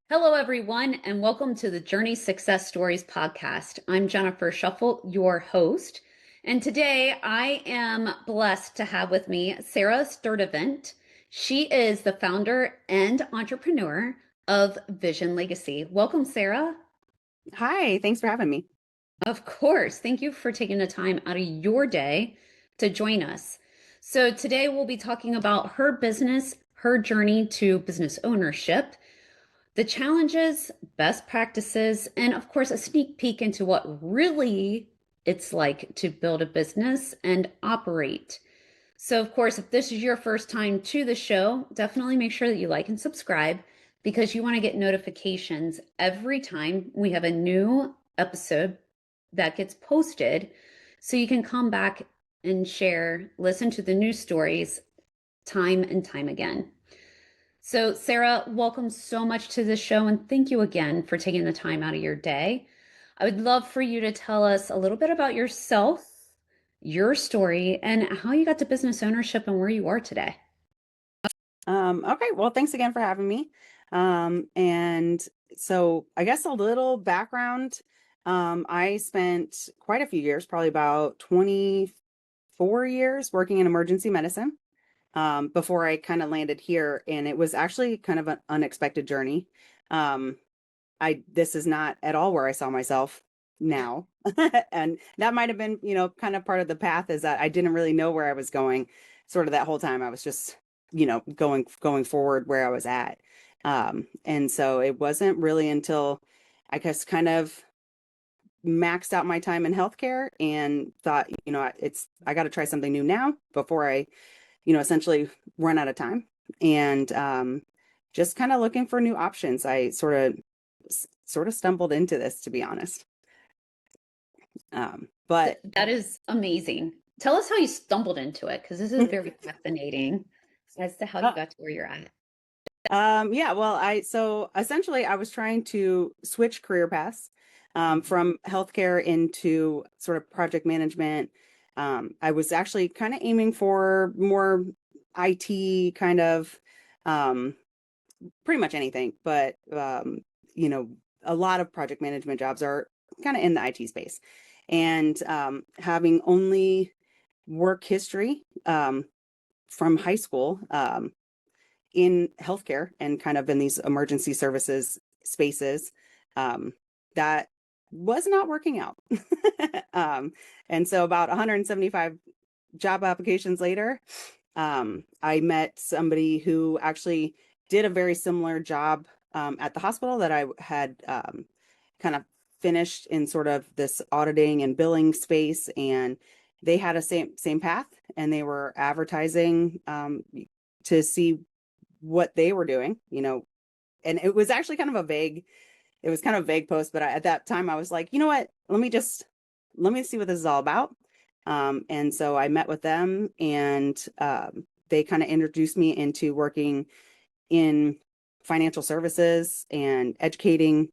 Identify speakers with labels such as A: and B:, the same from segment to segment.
A: Hello, everyone, and welcome to the Journey Success Stories podcast. I'm Jennifer Sheffel, your host, and today I am blessed to have with me Sara Sturdivant. She is the founder and entrepreneur of Vision Legacy. Welcome, Sara.
B: Hi, thanks for having me.
A: Of course. Thank you for taking the time out of your day to join us. So, today we'll be talking about her business, her journey to business ownership, the challenges, best practices, and of course, a sneak peek into what really it's like to build a business and operate. So, of course, if this is your first time to the show, definitely make sure that you like and subscribe because you want to get notifications every time we have a new episode that gets posted. So you can come back and share, listen to the news stories time and time again. So, Sara, welcome so much to the show and thank you again for taking the time out of your day. I would love for you to tell us a little bit about yourself, your story, and how you got to business ownership and where you are today.
B: Okay, well, thanks again for having me. And so I guess a little background. I spent quite a few years, probably about 24 years working in emergency medicine, before I kind of landed here. And it was actually kind of an unexpected journey. Um, this is not at all where I saw myself now. And that might have been, kind of part of the path is that I didn't really know where I was going sort of that whole time. I was just, going forward where I was at. And so it wasn't really until I guess kind of maxed out my time in healthcare and thought, I got to try something new now before I, essentially run out of time. And just kind of looking for new options. I sort of stumbled into this, to be honest. But
A: That is amazing. Tell us how you stumbled into it, because this is very fascinating as to how you
B: uh,
A: got to where you're at.
B: yeah, well, so essentially I was trying to switch career paths, from healthcare into sort of project management. I was actually kind of aiming for more IT kind of, um, pretty much anything, but you know, a lot of project management jobs are kind of in the IT space. And having only work history, from high school, in healthcare and kind of in these emergency services spaces, um, that was not working out. um, and so about 175 job applications later, I met somebody who actually did a very similar job, at the hospital that I had, kind of finished in sort of this auditing and billing space, and they had a same path, and they were advertising, to see what they were doing, and it was actually kind of a vague, it was kind of a vague post, but at that time I was like, you know what, let me see what this is all about. And so I met with them, and they kind of introduced me into working in financial services and educating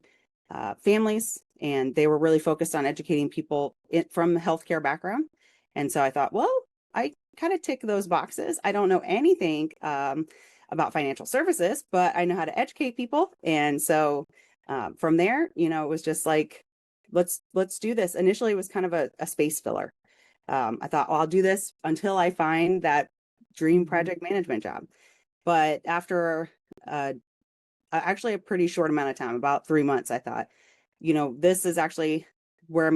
B: families. And they were really focused on educating people from the healthcare background. And so I thought, well, I kind of tick those boxes. I don't know anything, about financial services, but I know how to educate people. And so from there, it was just like, let's do this. Initially, it was kind of a space filler. I thought, well, I'll do this until I find that dream project management job. But after actually a pretty short amount of time, about 3 months, I thought, this is actually where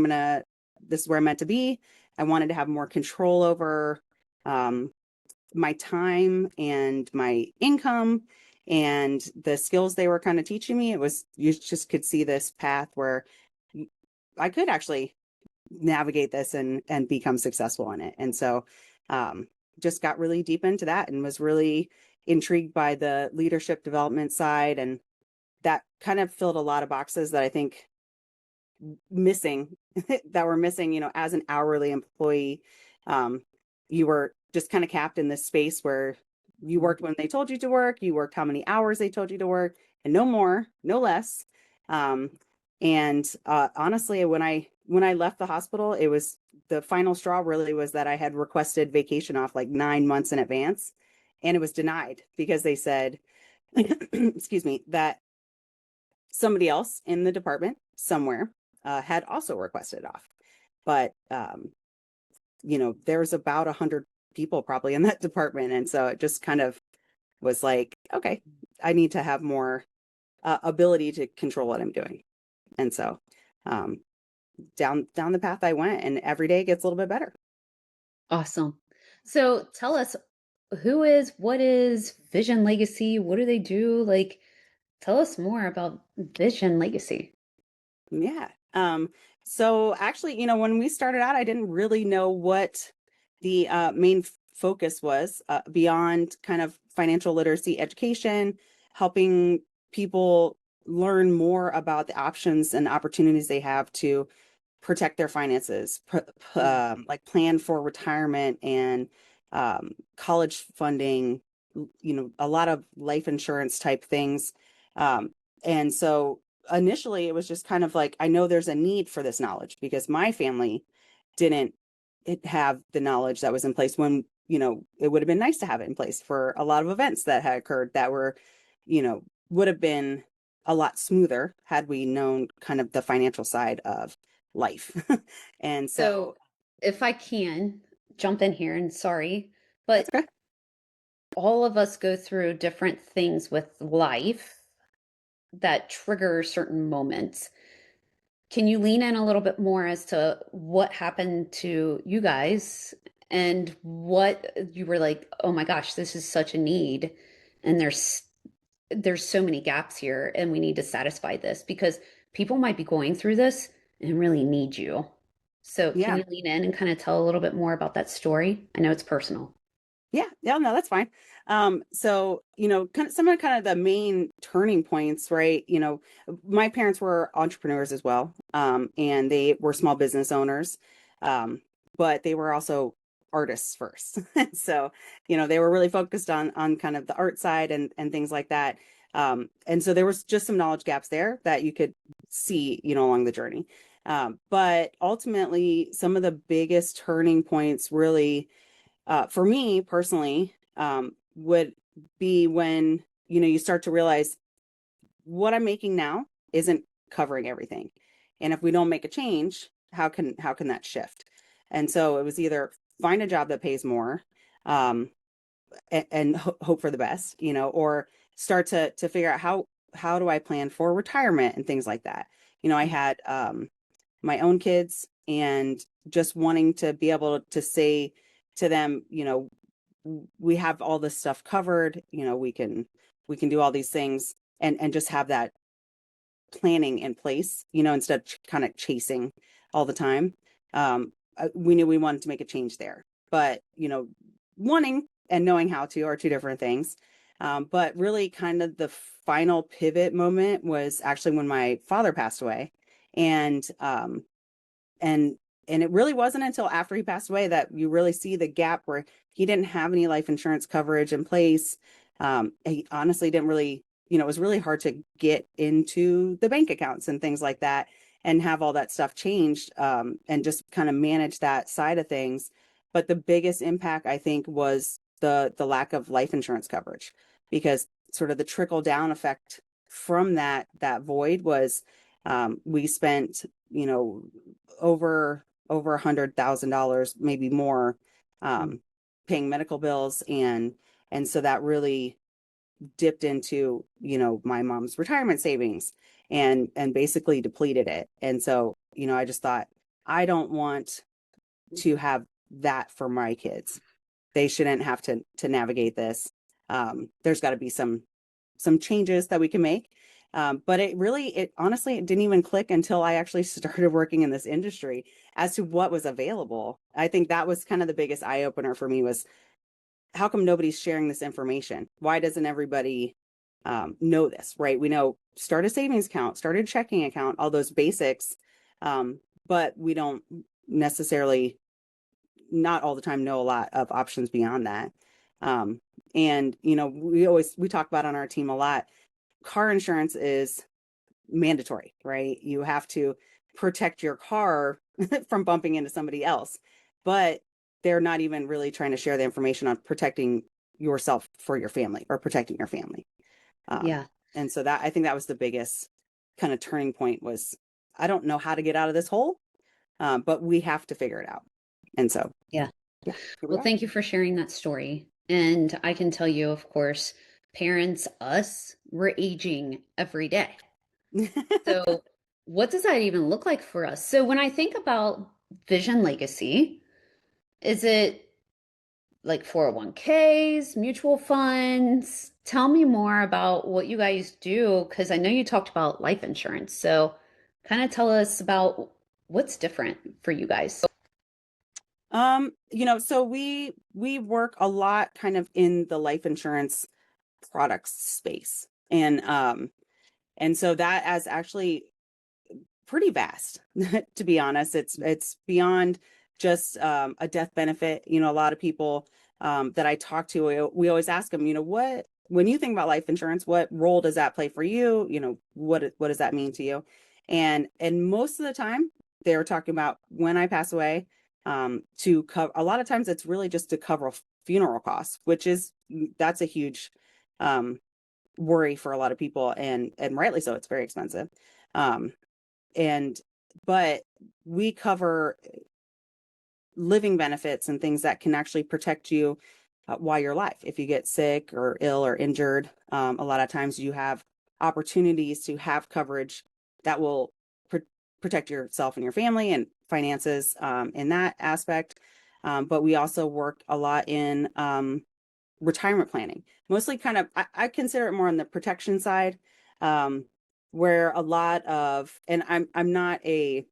B: this is where I'm meant to be. I wanted to have more control over, um, my time and my income and the skills they were kind of teaching me. It was, you just could see this path where I could actually navigate this and become successful in it. And so, um, just got really deep into that and was really intrigued by the leadership development side, and that kind of filled a lot of boxes that I think missing that were missing, as an hourly employee. You were just kind of capped in this space where you worked when they told you to work, you worked how many hours they told you to work, and no more, no less. um, and honestly, when I left the hospital, it was the final straw. Really, was that I had requested vacation off like 9 months in advance, and it was denied because they said, excuse me, that somebody else in the department somewhere had also requested off. But there's about 100 people probably in that department. And so it just kind of was like, okay, I need to have more ability to control what I'm doing. And so um, down the path I went, and every day gets a little bit better.
A: Awesome. So tell us, what is Vision Legacy? What do they do? Like, tell us more about Vision Legacy.
B: Yeah. So actually, when we started out, I didn't really know what the main focus was beyond kind of financial literacy education, helping people learn more about the options and opportunities they have to protect their finances,
A: Mm.
B: like plan for retirement and college funding, a lot of life insurance type things. Um, and so initially it was just kind of like, I know there's a need for this knowledge because my family didn't have the knowledge that was in place when, it would have been nice to have it in place for a lot of events that had occurred that were, would have been a lot smoother had we known kind of the financial side of life. And
A: So,
B: so
A: if I can jump in here, and sorry,
B: that's
A: but
B: okay.
A: all of us go through different things with life that trigger certain moments. Can you lean in a little bit more as to what happened to you guys and what you were like, oh my gosh, this is such a need, and there's so many gaps here, and we need to satisfy this because people might be going through this and really need you. So can
B: Yeah.
A: you lean in and kind of tell a little bit more about that story? I know it's personal.
B: Yeah, yeah, no, that's fine. So, kind of the main turning points, right? My parents were entrepreneurs as well, and they were small business owners, um, but they were also artists first. So, they were really focused on kind of the art side and things like that. And so there was just some knowledge gaps there that you could see, along the journey. But ultimately, some of the biggest turning points really for me personally, would be when, you start to realize what I'm making now isn't covering everything. And if we don't make a change, how can that shift? And so it was either find a job that pays more, um, and hope for the best, or start to figure out how do I plan for retirement and things like that. I
A: Mm.
B: had my own kids, and just wanting to be able to say to them, we have all this stuff covered, we can do all these things, and just have that planning in place, instead of kind of chasing all the time. We knew we wanted to make a change there, but wanting and knowing how to are two different things. But really kind of the final pivot moment was actually when my father passed away. And um and and it really wasn't until after he passed away that you really see the gap where he didn't have any life insurance coverage in place. He honestly didn't really, it was really hard to get into the bank accounts and things like that and have all that stuff changed, and just kind of manage that side of things. But the biggest impact, I think, was the lack of life insurance coverage, because sort of the trickle down effect from that void was, we spent, over $100,000, maybe more,
A: Mm.
B: um, paying medical bills, and so that really dipped into, my mom's retirement savings, and basically depleted it. And so, I just thought, I don't want to have that for my kids. They shouldn't have to navigate this. There's got to be some changes that we can make. But it honestly, it didn't even click until I actually started working in this industry as to what was available. I think that was kind of the biggest eye opener for me, was how come nobody's sharing this information? Why doesn't everybody know this, right? We know start a savings account, start a checking account, all those basics. But we don't necessarily, not all the time, know a lot of options beyond that. Um, and we talk about on our team a lot, car insurance is mandatory, right? You have to protect your car from bumping into somebody else, but they're not even really trying to share the information on protecting yourself for your family or protecting your family. Um,
A: Yeah.
B: and so that, I think that was the biggest kind of turning point was, I don't know how to get out of this hole, but we have to figure it out. And so,
A: Yeah.
B: yeah, here we
A: Well,
B: are.
A: thank you for sharing that story. And I can tell you, of course, parents, us, we're aging every day. So, what does that even look like for us? So, when I think about vision legacy, is it like 401ks, mutual funds? Tell me more about what you guys do, because I know you talked about life insurance. So, kind of tell us about what's different for you guys.
B: So we work a lot kind of in the life insurance products space. And so that is actually pretty vast, to be honest. It's beyond just a death benefit. A lot of people that I talk to, we always ask them, what when you think about life insurance, what role does that play for you? What does that mean to you? And most of the time, they're talking about when I pass away, to cover. A lot of times, it's really just to cover funeral costs, which is that's a huge worry for a lot of people, and rightly so. It's very expensive. Um, and but we cover living benefits and things that can actually protect you while you're alive. If you get sick or ill or injured, a lot of times you have opportunities to have coverage that will pr protect yourself and your family and finances in that aspect. But we also work a lot in retirement planning, mostly kind of, I consider it more on the protection side, um, where a lot of, and I'm not a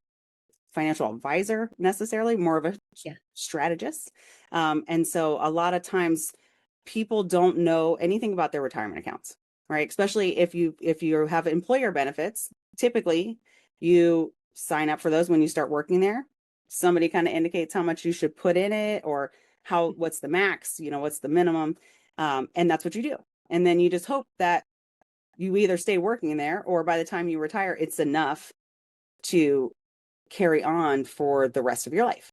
B: financial advisor necessarily, more of a
A: Yeah.
B: strategist. And so a lot of times people don't know anything about their retirement accounts, right? Especially if you have employer benefits, typically you sign up for those when you start working there. Somebody kind of indicates how much you should put in it, or what's the max, what's the minimum. And that's what you do. And then you just hope that you either stay working there, or by the time you retire, it's enough to carry on for the rest of your life.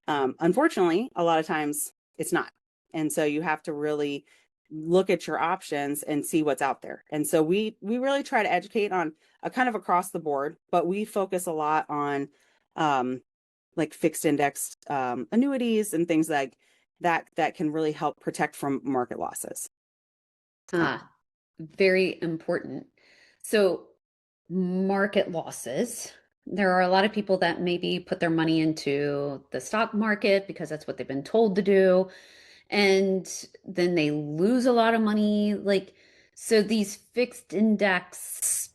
B: Unfortunately, a lot of times it's not. And so you have to really look at your options and see what's out there. And so we really try to educate on a kind of across the board, but we focus a lot on like fixed index annuities and things like that can really help protect from market losses. So,
A: Ah, very important. So, market losses. There are a lot of people that maybe put their money into the stock market because that's what they've been told to do. And then they lose a lot of money. Like, so these fixed index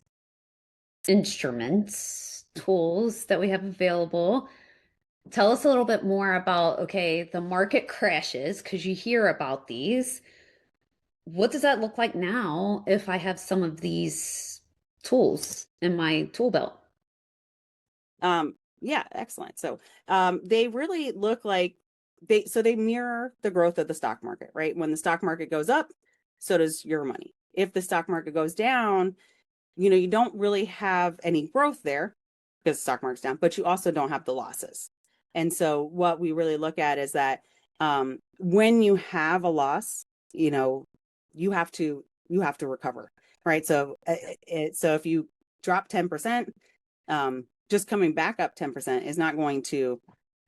A: instruments, tools that we have available. Tell us a little bit more about, okay, the market crashes because you hear about these. What does that look like now if I have some of these tools in my tool belt?
B: yeah, excellent. So they really look like they mirror the growth of the stock market, right? When the stock market goes up, so does your money. If the stock market goes down, you don't really have any growth there because the stock market's down, but you also don't have the losses. And so what we really look at is that when you have a loss, you have to recover, right? So so if you drop 10%, just coming back up 10% is not going to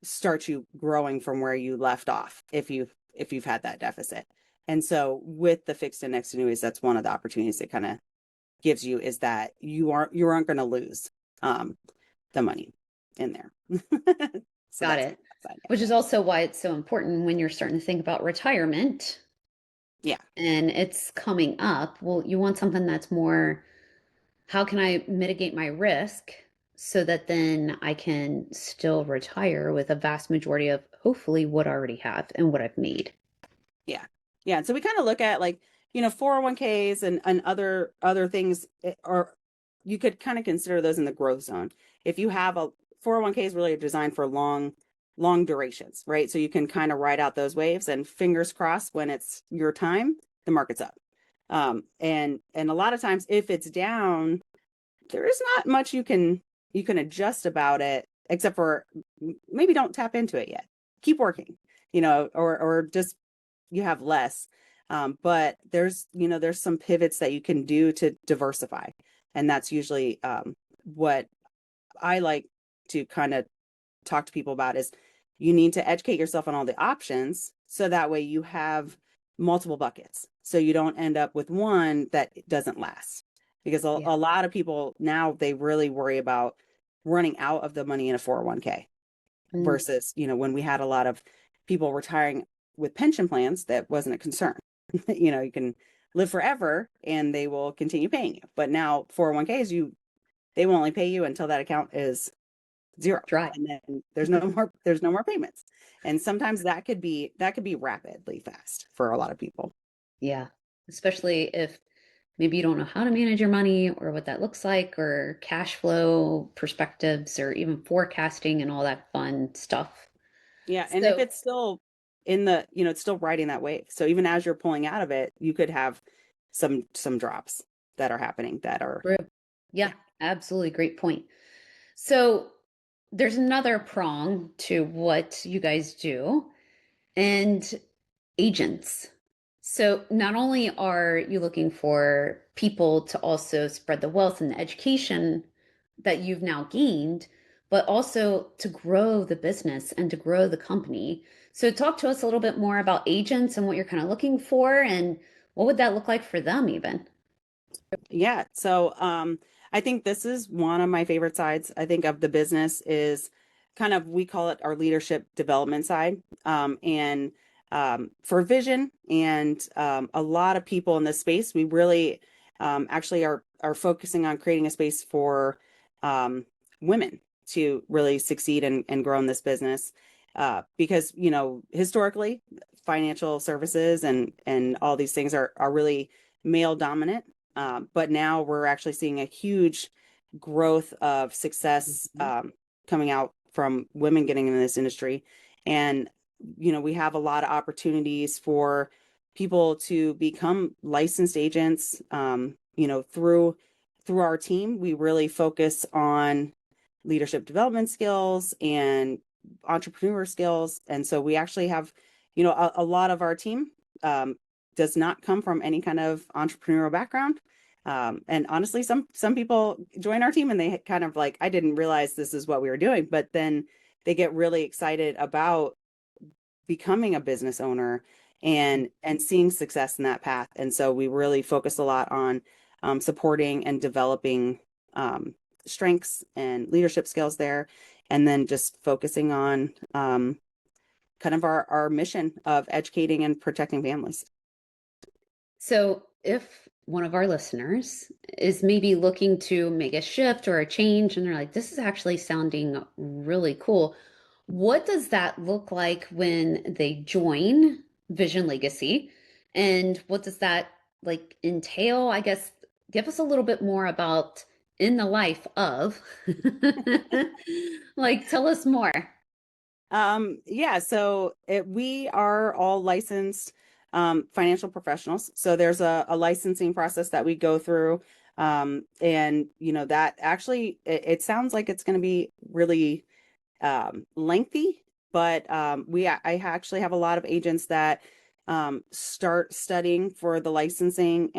B: start you growing from where you left off if you've had that deficit. And so with the fixed index annuities, that's one of the opportunities it kind of gives you, is that you aren't going to lose the money in there. So
A: Got
B: that's
A: it.
B: yeah.
A: Which is also why it's so important when you're starting to think about retirement
B: Yeah.
A: and it's coming up. Well, you want something that's more, how can I mitigate my risk so that then I can still retire with a vast majority of hopefully what I already have and what I've made?
B: Yeah. Yeah. And so we kind of look at, like, 401ks and other things, or you could kind of consider those in the growth zone. If you have a 401k is really designed for long durations, right? So you can kind of ride out those waves, and fingers crossed, when it's your time, the market's up. And a lot of times if it's down, there is not much you can adjust about it, except for maybe don't tap into it yet. Keep working, or just you have less. But there's some pivots that you can do to diversify. And that's usually what I like to kind of talk to people about is you need to educate yourself on all the options so that way you have multiple buckets. So you don't end up with one that doesn't last. Because
A: Yeah.
B: a lot of people now they really worry about running out of the money in a 401k
A: Mm,
B: versus, when we had a lot of people retiring with pension plans, that wasn't a concern. You can live forever and they will continue paying you. But now 401ks, they will only pay you until that account is zero.
A: dry.
B: And then there's no more payments. And sometimes that could be rapidly fast for a lot of people.
A: Yeah. Especially if maybe you don't know how to manage your money or what that looks like, or cash flow perspectives, or even forecasting and all that fun stuff.
B: Yeah. And if
A: So,
B: it's still it's still riding that wave. So even as you're pulling out of it, you could have some drops that are happening that are,
A: true.
B: yeah.
A: Yeah, absolutely. Great point. So, there's another prong to what you guys do, and agents. So, not only are you looking for people to also spread the wealth and the education that you've now gained, but also to grow the business and to grow the company. So, talk to us a little bit more about agents and what you're kind of looking for, and what would that look like for them, even?
B: Yeah. So I think this is one of my favorite sides, I think, of the business is kind of, we call it our leadership development side. And for vision and a lot of people in this space, we really actually are focusing on creating a space for um, women to really succeed and grow in this business. Because, historically, financial services and all these things are really male dominant. But now we're actually seeing a huge growth of success
A: Mhm.
B: coming out from women getting into this industry. And, we have a lot of opportunities for people to become licensed agents. Through our team, we really focus on leadership development skills and entrepreneur skills. And so we actually have, a lot of our team does not come from any kind of entrepreneurial background. And honestly, some people join our team and they kind of like, I didn't realize this is what we were doing, but then they get really excited about becoming a business owner and seeing success in that path. And so we really focus a lot on supporting and developing strengths and leadership skills there, and then just focusing on kind of our mission of educating and protecting families.
A: So, if one of our listeners is maybe looking to make a shift or a change, and they're like, this is actually sounding really cool, what does that look like when they join Vision Legacy? And what does that like entail? I guess give us a little bit more about in the life of, like, tell us more.
B: Yeah, so we are all licensed financial professionals. So there's a licensing process that we go through. And that actually it sounds like it's going to be really lengthy, but I actually have a lot of agents that start studying for the licensing.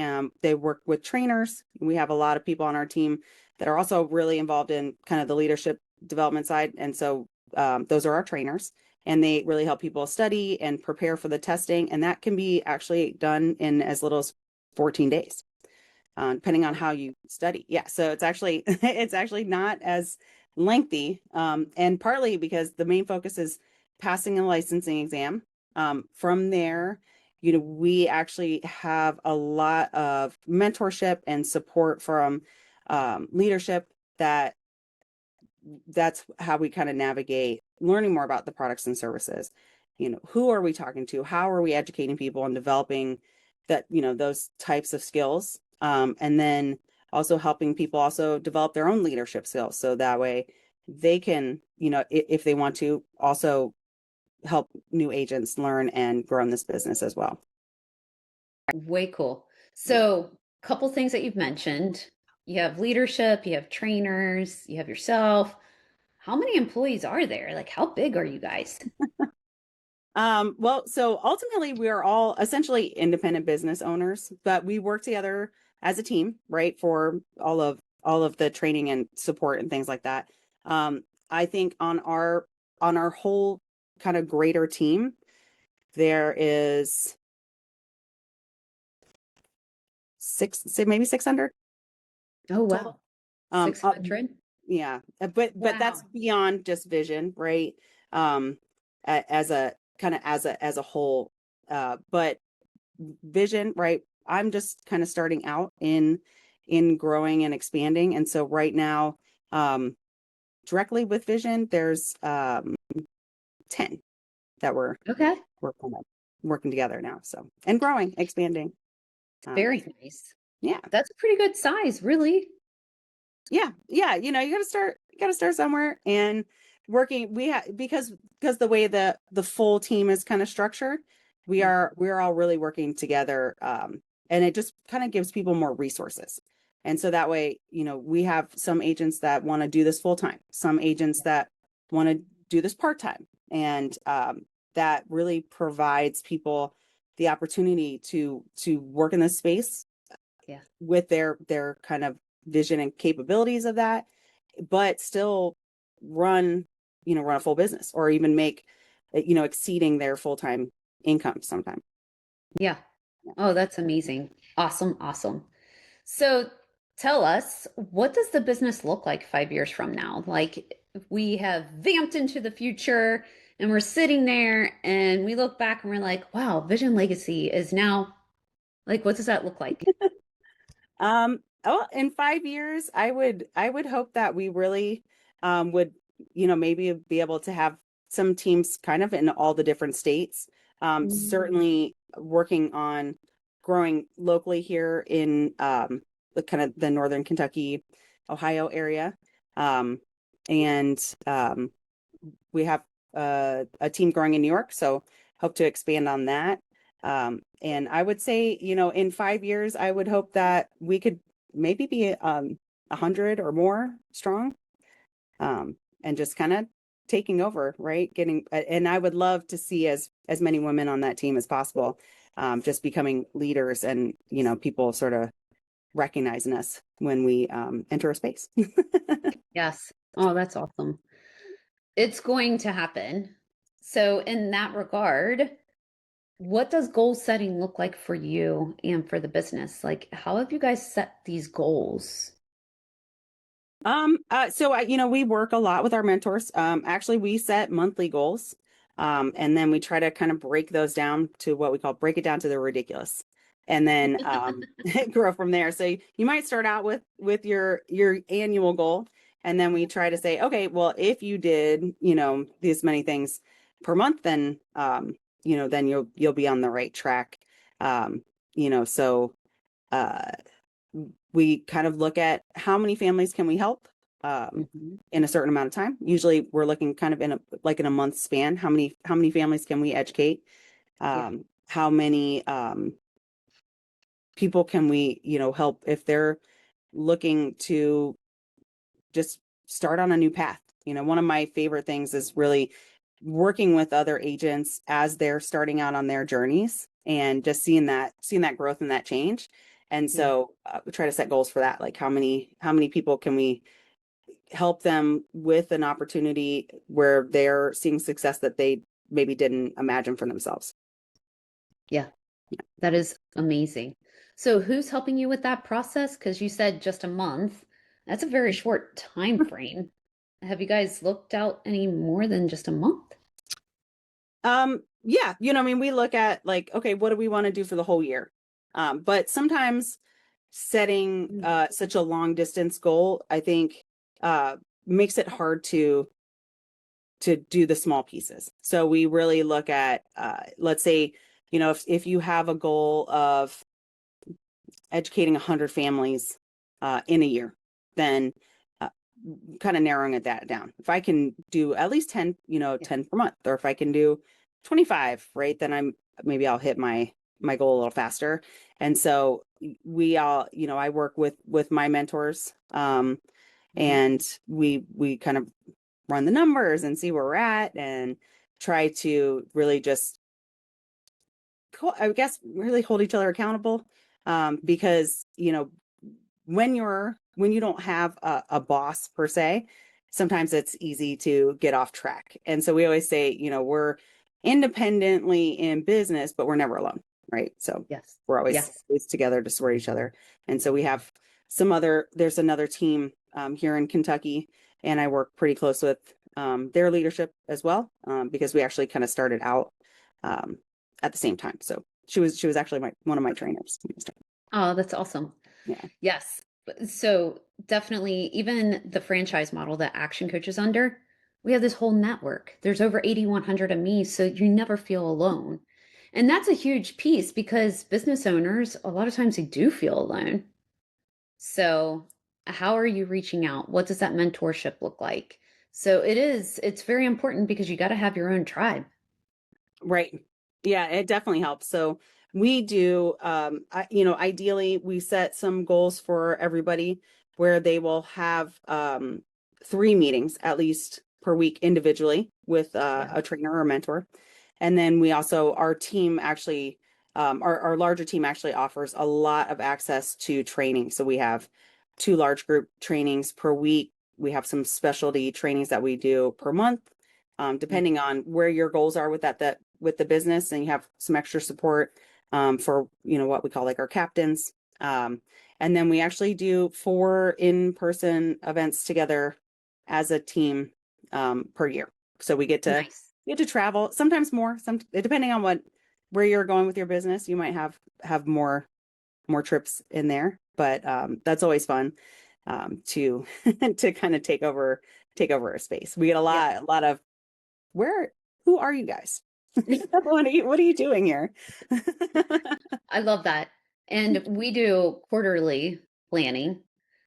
B: They work with trainers. We have a lot of people on our team that are also really involved in kind of the leadership development side. And so those are our trainers, and they really help people study and prepare for the testing. And that can be actually done in as little as 14 days, depending on how you study. Yeah, so it's actually it's actually not as lengthy, and partly because the main focus is passing a licensing exam. From there, we actually have a lot of mentorship and support from leadership that's how we kind of navigate learning more about the products and services. Who are we talking to? How are we educating people and developing those types of skills? And then also helping people also develop their own leadership skills. So that way they can, if they want to, also help new agents learn and grow in this business as well.
A: Way cool.
B: Yeah.
A: So, couple things that you've mentioned. You have leadership, you have trainers, you have yourself. How many employees are there? Like, how big are you guys?
B: Well, so ultimately we are all essentially independent business owners, but we work together as a team, right? For all of all of the training and support and things like that. I think on our whole kind of greater team, there is say maybe 600
A: Oh, wow.
B: total. Um, uh,
A: 600?
B: yeah, but that's
A: Wow.
B: beyond just vision, right? As a kind of as a whole, but vision, right? I'm just kind of starting out in growing and expanding, and so right now, directly with vision, there's 10 that
A: Okay.
B: we're kind of working together now, so and growing, expanding.
A: Very nice.
B: Yeah,
A: That's a pretty good size, really.
B: yeah, you got to start somewhere and working. We have because the way the full team is kind of structured, we're all really working together, and it just kind of gives people more resources. And so that way, we have some agents that want to do this full time, some agents that want to do this part time, and that really provides people the opportunity to work in this space
A: Yeah.
B: with their kind of vision and capabilities of that, but still run, run a full business or even make, exceeding their full-time income sometime.
A: Yeah. Oh, that's amazing. Awesome. Awesome. So tell us, what does the business look like 5 years from now? Like, if we have vamped into the future and we're sitting there and we look back and we're like, wow, Vision Legacy is now like, what does that look like?
B: In 5 years, I would hope that we really would, maybe be able to have some teams kind of in all the different states.
A: Mm.
B: Certainly working on growing locally here in the kind of the northern Kentucky, Ohio area. Um, and we have a team growing in New York, so hope to expand on that. And I would say, in 5 years, I would hope that we could maybe be 100 or more strong, and just kind of taking over, right? And I would love to see as many women on that team as possible, just becoming leaders and, people sort of recognizing us when we enter a space.
A: Yes. Oh, that's awesome. It's going to happen. So, in that regard, what does goal setting look like for you and for the business? Like, how have you guys set these goals?
B: We work a lot with our mentors. Actually, we set monthly goals. And then we try to kind of break those down to what we call break it down to the ridiculous. And then grow from there. So you might start out with your annual goal. And then we try to say, okay, well, if you did, these many things per month, then then you'll be on the right track. Um, so uh we kind of look at how many families can we help
A: Mhm.
B: in a certain amount of time. Usually we're looking kind of in a month span. How many families can we educate?
A: Yeah.
B: How many people can we, help if they're looking to just start on a new path? One of my favorite things is really working with other agents as they're starting out on their journeys and just seeing that growth and that change. And
A: Yeah.
B: so we try to set goals for that, like how many people can we help them with an opportunity where they're seeing success that they maybe didn't imagine for themselves.
A: Yeah. That is amazing. So who's helping you with that process? Because you said just a month. That's a very short time frame. Have you guys looked out any more than just a month?
B: Yeah, I mean, we look at like, okay, what do we want to do for the whole year? But sometimes setting
A: Mm.
B: such a long distance goal, I think, makes it hard to do the small pieces. So we really look at, let's say, if you have a goal of educating 100 families in a year, then kind of narrowing that down. If I can do at least 10,
A: Yeah.
B: 10 per month, or if I can do 25, right, then maybe I'll hit my goal a little faster. And so we all, I work with my mentors,
A: Mhm.
B: and we kind of run the numbers and see where we're at and try to really just, I guess, really hold each other accountable, because when you're when you don't have a boss per se, sometimes it's easy to get off track. And so we always say, we're independently in business, but we're never alone, right? So
A: Yes.
B: we're
A: Yes.
B: always together to support each other. And so we have there's another team here in Kentucky, and I work pretty close with their leadership as well, because we actually kind of started out um, at the same time. So she was actually one of my trainers.
A: Oh, that's awesome.
B: Yeah.
A: Yes. So definitely, even the franchise model that Action Coach is under, we have this whole network. There's over 8,100 of me, so you never feel alone. And that's a huge piece because business owners, a lot of times they do feel alone. So, how are you reaching out? What does that mentorship look like? So, it's very important because you got to have your own tribe.
B: Right. Yeah, it definitely helps. So we do, ideally we set some goals for everybody where they will have 3 meetings at least per week individually with
A: Yeah.
B: a trainer or a mentor. And then we also, our team actually, our larger team actually offers a lot of access to training. So we have 2 large group trainings per week. We have some specialty trainings that we do per month,
A: Mm.
B: depending on where your goals are with that with the business, and you have some extra support for what we call like our captains. And then we actually do 4 in-person events together as a team per year. So
A: Nice.
B: we get to travel, sometimes more, some depending on where you're going with your business. You might have more trips in there, but that's always fun to to kind of take over a space. We get
A: Yeah.
B: a lot of where who are you guys? What are you doing here?
A: I love that. And we do quarterly planning.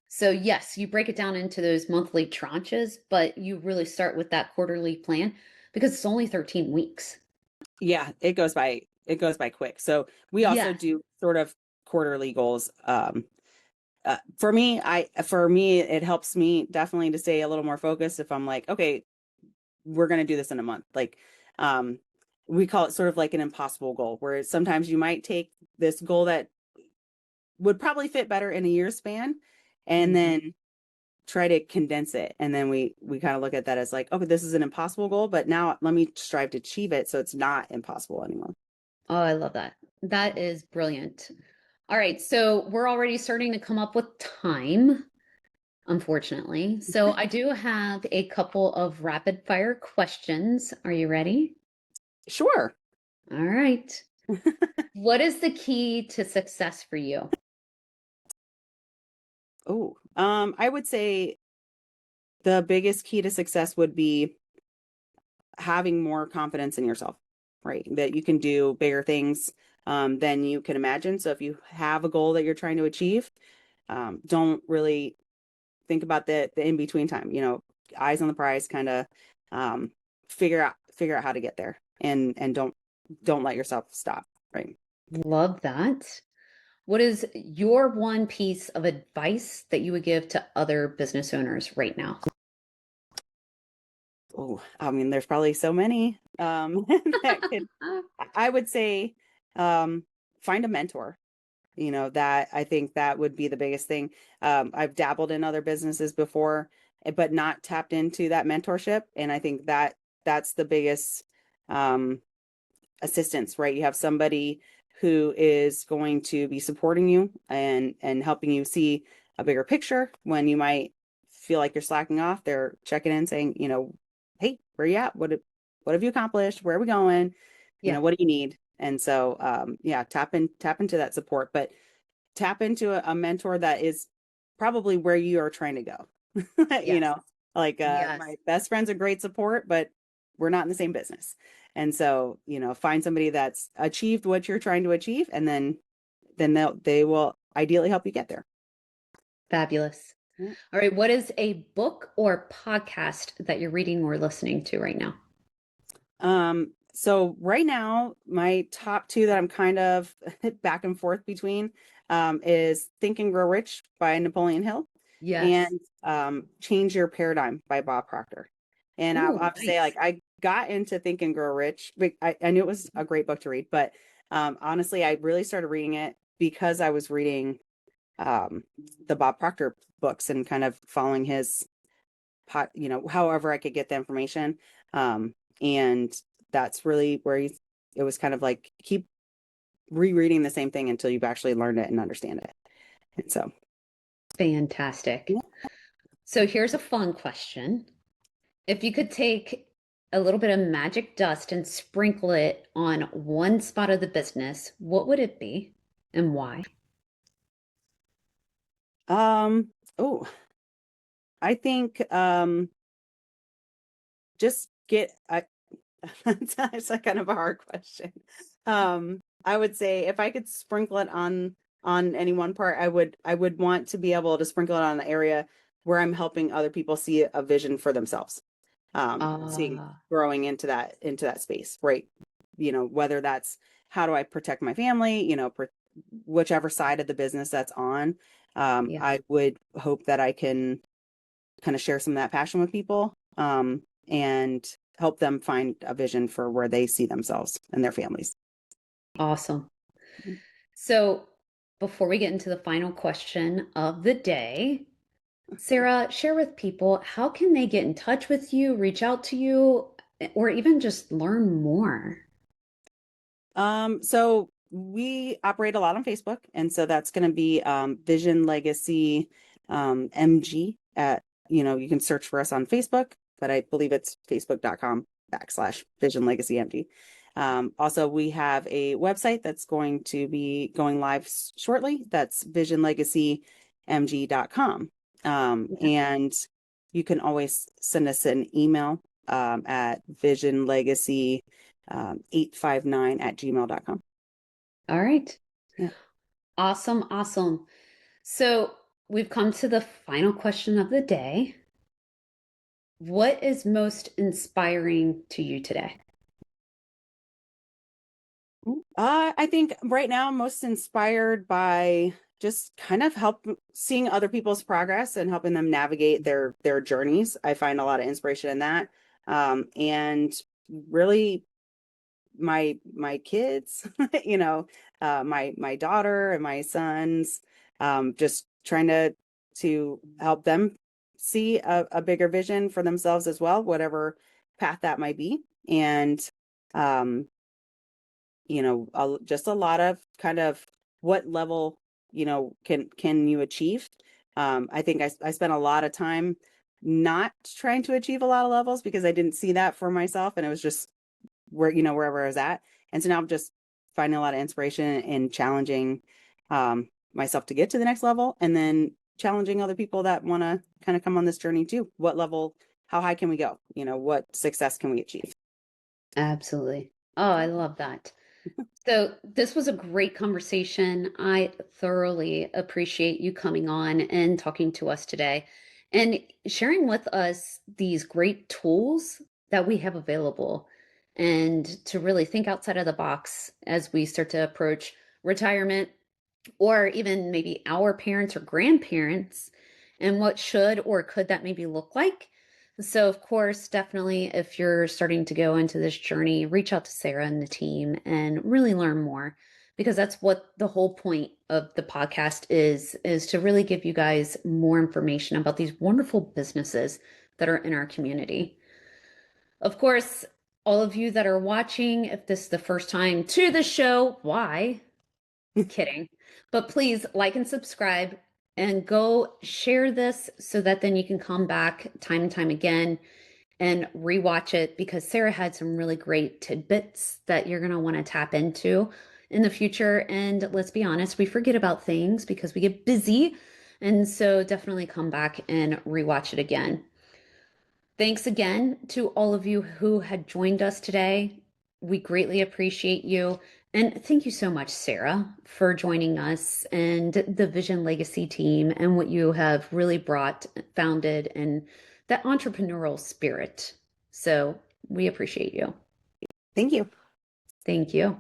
A: So, yes, you break it down into those monthly tranches, but you really start with that quarterly plan because it's only 13 weeks.
B: Yeah, it goes by quick. So we also
A: Yes.
B: do sort of quarterly goals. For me, it helps me definitely to stay a little more focused if I'm like, okay, we're going to do this in a month. Like, um, we call it sort of like an impossible goal, where sometimes you might take this goal that would probably fit better in a year span, and
A: Mhm.
B: then try to condense it. And then we kind of look at that as like, okay, this is an impossible goal, but now let me strive to achieve it so it's not impossible anymore.
A: Oh, I love that. That is brilliant. All right. So, we're already starting to come up with time, unfortunately. So, I do have a couple of rapid fire questions. Are you ready?
B: Sure.
A: All right. What is the key to success for you?
B: Oh, I would say the biggest key to success would be having more confidence in yourself, right? That you can do bigger things than you can imagine. So if you have a goal that you're trying to achieve, don't really think about the in between time. Eyes on the prize, kind of um, figure out how to get there, and don't let yourself stop. Right.
A: Love that. What is your one piece of advice that you would give to other business owners right now?
B: Oh, I mean, there's probably so many that could. I would say find a mentor. That I think that would be the biggest thing. I've dabbled in other businesses before, but not tapped into that mentorship, and I think that's the biggest um, assistance, right? You have somebody who is going to be supporting you and helping you see a bigger picture when you might feel like you're slacking off. They're checking in, saying, hey, where you at? What have you accomplished? Where are we going?
A: Yeah.
B: What do you need? And so, yeah, tap into that support, but tap into a mentor that is probably where you are trying to go. you
A: Yes.
B: know, like
A: Yes.
B: my best friends are great support, but we're not in the same business. And so, find somebody that's achieved what you're trying to achieve, and then they will ideally help you get there.
A: Fabulous.
B: Yeah.
A: All right. What is a book or podcast that you're reading or listening to right now?
B: So right now, my top 2 that I'm kind of back and forth between is Think and Grow Rich by Napoleon Hill,
A: Yes.
B: and Change Your Paradigm by Bob Proctor. And I'll
A: Ooh,
B: have to say, like,
A: nice.
B: I got into Think and Grow Rich, but I knew it was a great book to read, but honestly, I really started reading it because I was reading um, the Bob Proctor books and kind of following his however I could get the information. And that's really where it was kind of like keep rereading the same thing until you've actually learned it and understand it. And so,
A: Fantastic.
B: yeah.
A: So here's a fun question. If you could take a little bit of magic dust and sprinkle it on one spot of the business, what would it be and why?
B: Oh, I think just get I it's a kind of a hard question. I would say if I could sprinkle it on any one part, I would want to be able to sprinkle it on an area where I'm helping other people see a vision for themselves. Seeing
A: Ah,
B: growing into that space, right? Whether that's how do I protect my family, whichever side of the business that's on.
A: yeah,
B: I would hope that I can kind of share some of that passion with people, and help them find a vision for where they see themselves and their families.
A: awesome. So before we get into the final question of the day, Sarah, share with people how can they get in touch with you, reach out to you, or even just learn more?
B: So we operate a lot on Facebook, and so that's going to be Vision Legacy MG at, you can search for us on Facebook, but I believe it's facebook.com/Vision Legacy MG. Also, we have a website that's going to be going live shortly. That's visionlegacymg.com.
A: Yeah.
B: And you can always send us an email at visionlegacy 859@gmail.com.
A: All right.
B: Yeah.
A: Awesome. Awesome. So we've come to the final question of the day. What is most inspiring to you today?
B: I think right now I'm most inspired by just kind of seeing other people's progress and helping them navigate their journeys. I find a lot of inspiration in that. And really my kids, my daughter and my sons, just trying to help them see a bigger vision for themselves as well, whatever path that might be. And um, just a lot of kind of what level, can you achieve. I think I spent a lot of time not trying to achieve a lot of levels because I didn't see that for myself, and it was just wherever I was at. And so now I'm just finding a lot of inspiration and challenging myself to get to the next level, and then challenging other people that want to kind of come on this journey too. What level, how high can we go? What success can we achieve?
A: Absolutely. Oh, I love that. So, this was a great conversation. I thoroughly appreciate you coming on and talking to us today and sharing with us these great tools that we have available and to really think outside of the box as we start to approach retirement or even maybe our parents or grandparents and what should or could that maybe look like. So, of course, definitely if you're starting to go into this journey, reach out to Sarah and the team and really learn more because that's what the whole point of the podcast is to really give you guys more information about these wonderful businesses that are in our community. Of course, all of you that are watching, if this is the first time to the show, why? Kidding. But please like and subscribe and go share this so that then you can come back time and time again and rewatch it because Sarah had some really great tidbits that you're going to want to tap into in the future. And let's be honest, we forget about things because we get busy. And so definitely come back and rewatch it again. Thanks again to all of you who had joined us today. We greatly appreciate you. And thank you so much, Sarah, for joining us and the Vision Legacy team and what you have really brought, founded, and that entrepreneurial spirit. So we appreciate you.
B: Thank you.
A: Thank you.